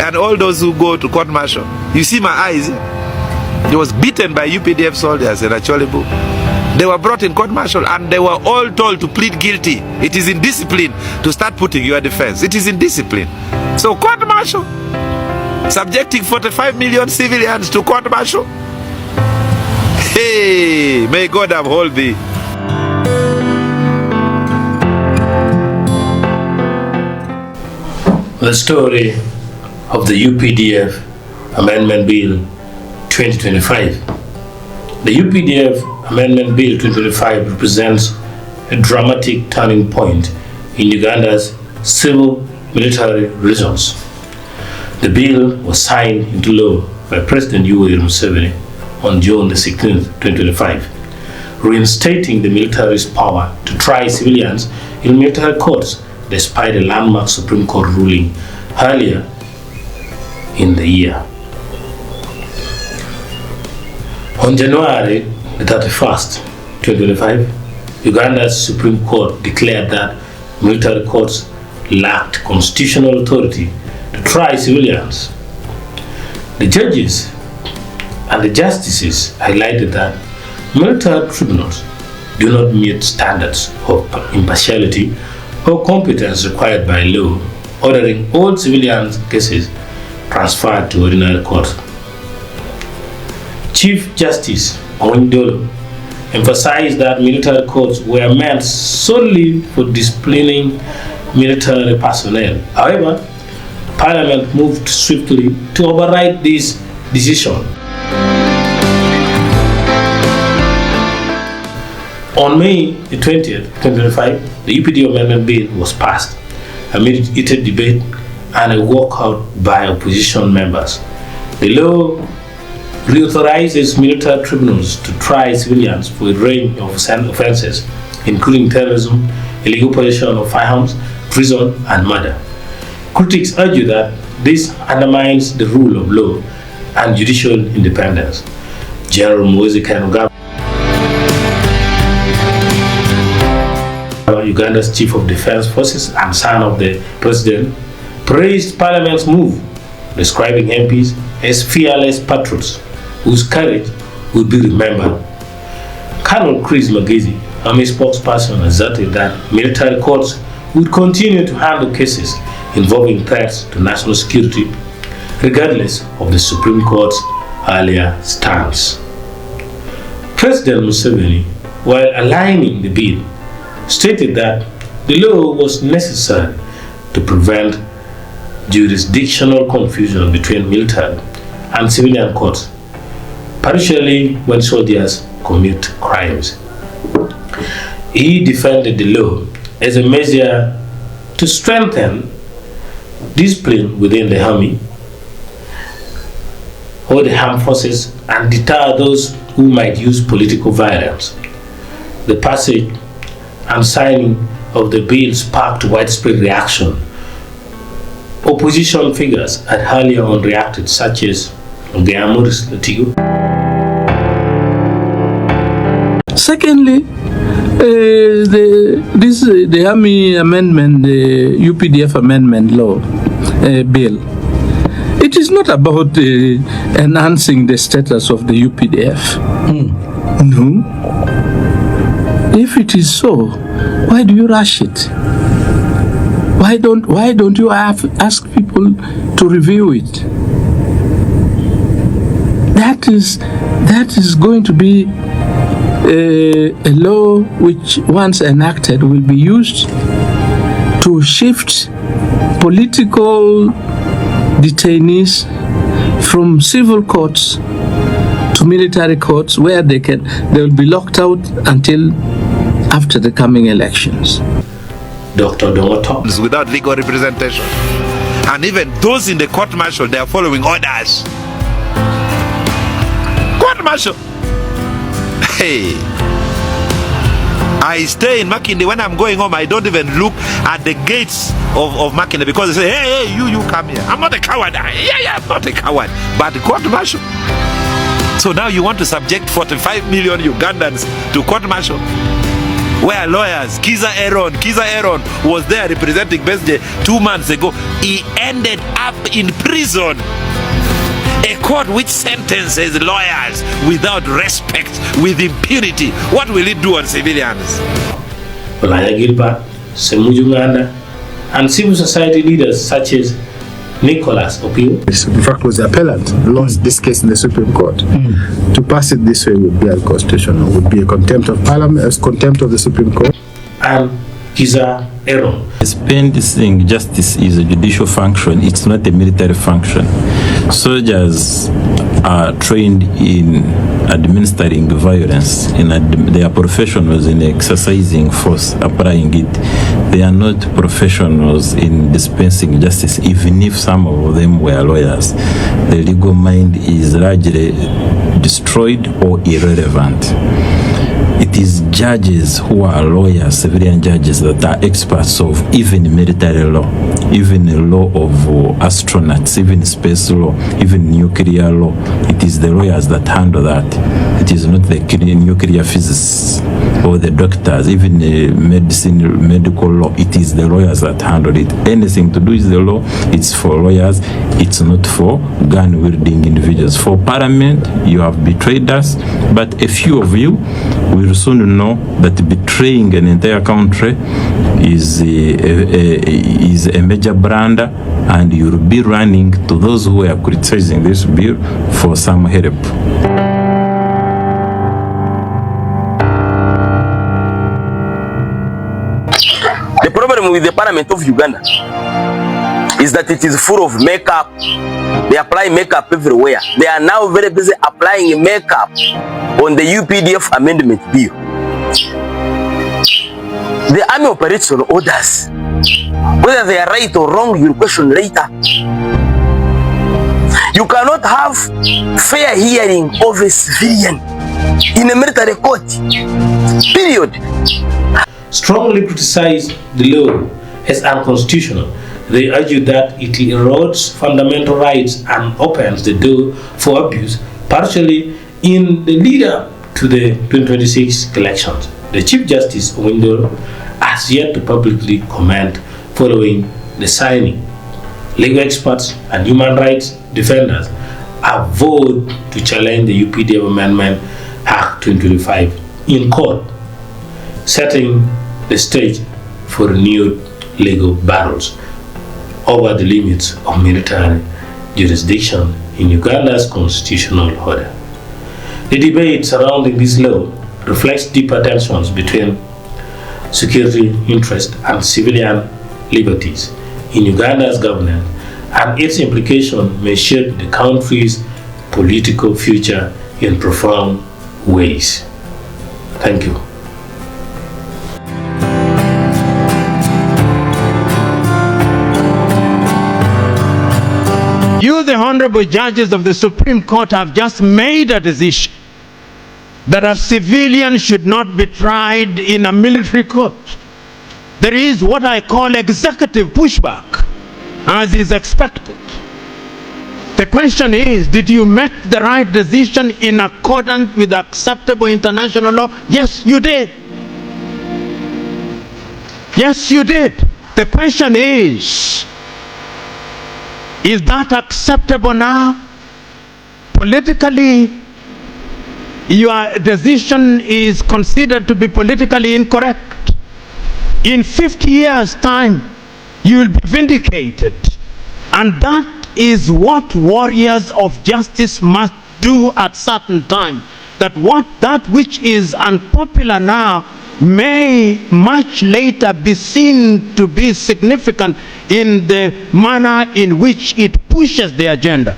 And all those who go to court martial, you see my eyes. He was beaten by UPDF soldiers in Acholi. They were brought in court martial and they were all told to plead guilty. It is indiscipline to start putting your defense. It is indiscipline. So court martial, subjecting 45 million civilians to court martial. Hey, may God uphold thee. The story of the UPDF Amendment Bill 2025. The UPDF Amendment Bill 2025 represents a dramatic turning point in Uganda's civil-military relations. The bill was signed into law by President Museveni on June 16, 2025, reinstating the military's power to try civilians in military courts despite a landmark Supreme Court ruling earlier in the year. On January 31st, 2025, Uganda's Supreme Court declared that military courts lacked constitutional authority to try civilians. The judges and the justices highlighted that military tribunals do not meet standards of impartiality or competence required by law, ordering all civilian cases transferred to ordinary courts. Chief Justice Ogenga emphasized that military courts were meant solely for disciplining military personnel. However, Parliament moved swiftly to override this decision. On May 20th, 2025, the UPD Amendment Bill was passed amid heated debate and a walkout by opposition members. The law reauthorizes military tribunals to try civilians for a range of offenses, including terrorism, illegal possession of firearms, treason, and murder. Critics argue that this undermines the rule of law and judicial independence. General Muhoozi, Uganda's Chief of Defense Forces and son of the President, praised Parliament's move, describing MPs as fearless patriots whose courage will be remembered. Colonel Chris Bagisu, Army spokesperson, asserted that military courts would continue to handle cases involving threats to national security, regardless of the Supreme Court's earlier stance. President Museveni, while aligning the bill, stated that the law was necessary to prevent jurisdictional confusion between military and civilian courts, particularly when soldiers commit crimes. He defended the law as a measure to strengthen discipline within the army or the armed forces and deter those who might use political violence. The passage and signing of the bill sparked widespread reaction. Opposition figures had earlier on reacted, such as Latigo. Secondly, the Army Amendment, the UPDF Amendment Law Bill, it is not about enhancing the status of the UPDF. No. If it is so, why do you rush it? Why don't you ask people to review it? That is going to be a law which, once enacted, will be used to shift political detainees from civil courts to military courts, where they will be locked out until after the coming elections. Dr. Odonga talks. Without legal representation. And even those in the court martial, they are following orders. Court martial. Hey. I stay in Makinde. When I'm going home, I don't even look at the gates of Makinde, because they say, hey, you come here. I'm not a coward. Yeah, I'm not a coward. But court martial. So now you want to subject 45 million Ugandans to court martial? where lawyers, Kizza Eron was there representing Besje 2 months ago. He ended up in prison. A court which sentences lawyers without respect, with impunity. What will it do on civilians? Olanya, Gilbert, Uganda, and civil society leaders such as Nicholas Opio. In fact, was the appellant lost this case in the Supreme Court. To pass it this way would be unconstitutional, would be a contempt of Parliament, contempt of the Supreme Court. And Kizza Eron. Dispensing justice is a judicial function, it's not a military function. Soldiers are trained in administering violence, they are professionals in exercising force, applying it. They are not professionals in dispensing justice, even if some of them were lawyers. The legal mind is largely destroyed or irrelevant. It is judges who are lawyers, civilian judges, that are experts of even military law, even the law of astronauts, even space law, even nuclear law. It is the lawyers that handle that. It is not the nuclear physicists or the doctors, even the medical law. It is the lawyers that handle it. Anything to do with the law, it's for lawyers. It's not for gun-wielding individuals. For Parliament, you have betrayed us, but a few of you will soon know that betraying an entire country is a major blunder, and you'll be running to those who are criticizing this bill for some help. The problem with the Parliament of Uganda is that it is full of makeup. They apply makeup everywhere. They are now very busy applying makeup on the UPDF amendment bill. The army operates on orders. Whether they are right or wrong, you'll question later. You cannot have fair hearing of a civilian in a military court. Period. Strongly criticized the law as unconstitutional. They argue that it erodes fundamental rights and opens the door for abuse, partially in the lead-up to the 2026 elections. The Chief Justice Ogenga has yet to publicly comment following the signing. Legal experts and human rights defenders have vowed to challenge the UPDF Amendment Act 2025 in court, setting the stage for renewed legal battles over the limits of military jurisdiction in Uganda's constitutional order. The debate surrounding this law reflects deeper tensions between security interests and civilian liberties in Uganda's government, and its implication may shape the country's political future in profound ways. Thank you. You, the honorable judges of the Supreme Court, have just made a decision that a civilian should not be tried in a military court. There is what I call executive pushback, as is expected. The question is, did you make the right decision in accordance with acceptable international law? Yes, you did. Yes, you did. The question is that acceptable now? Politically, your decision is considered to be politically incorrect. In 50 years' time, you will be vindicated. And that is what warriors of justice must do at certain time. That which is unpopular now may much later be seen to be significant in the manner in which it pushes the agenda.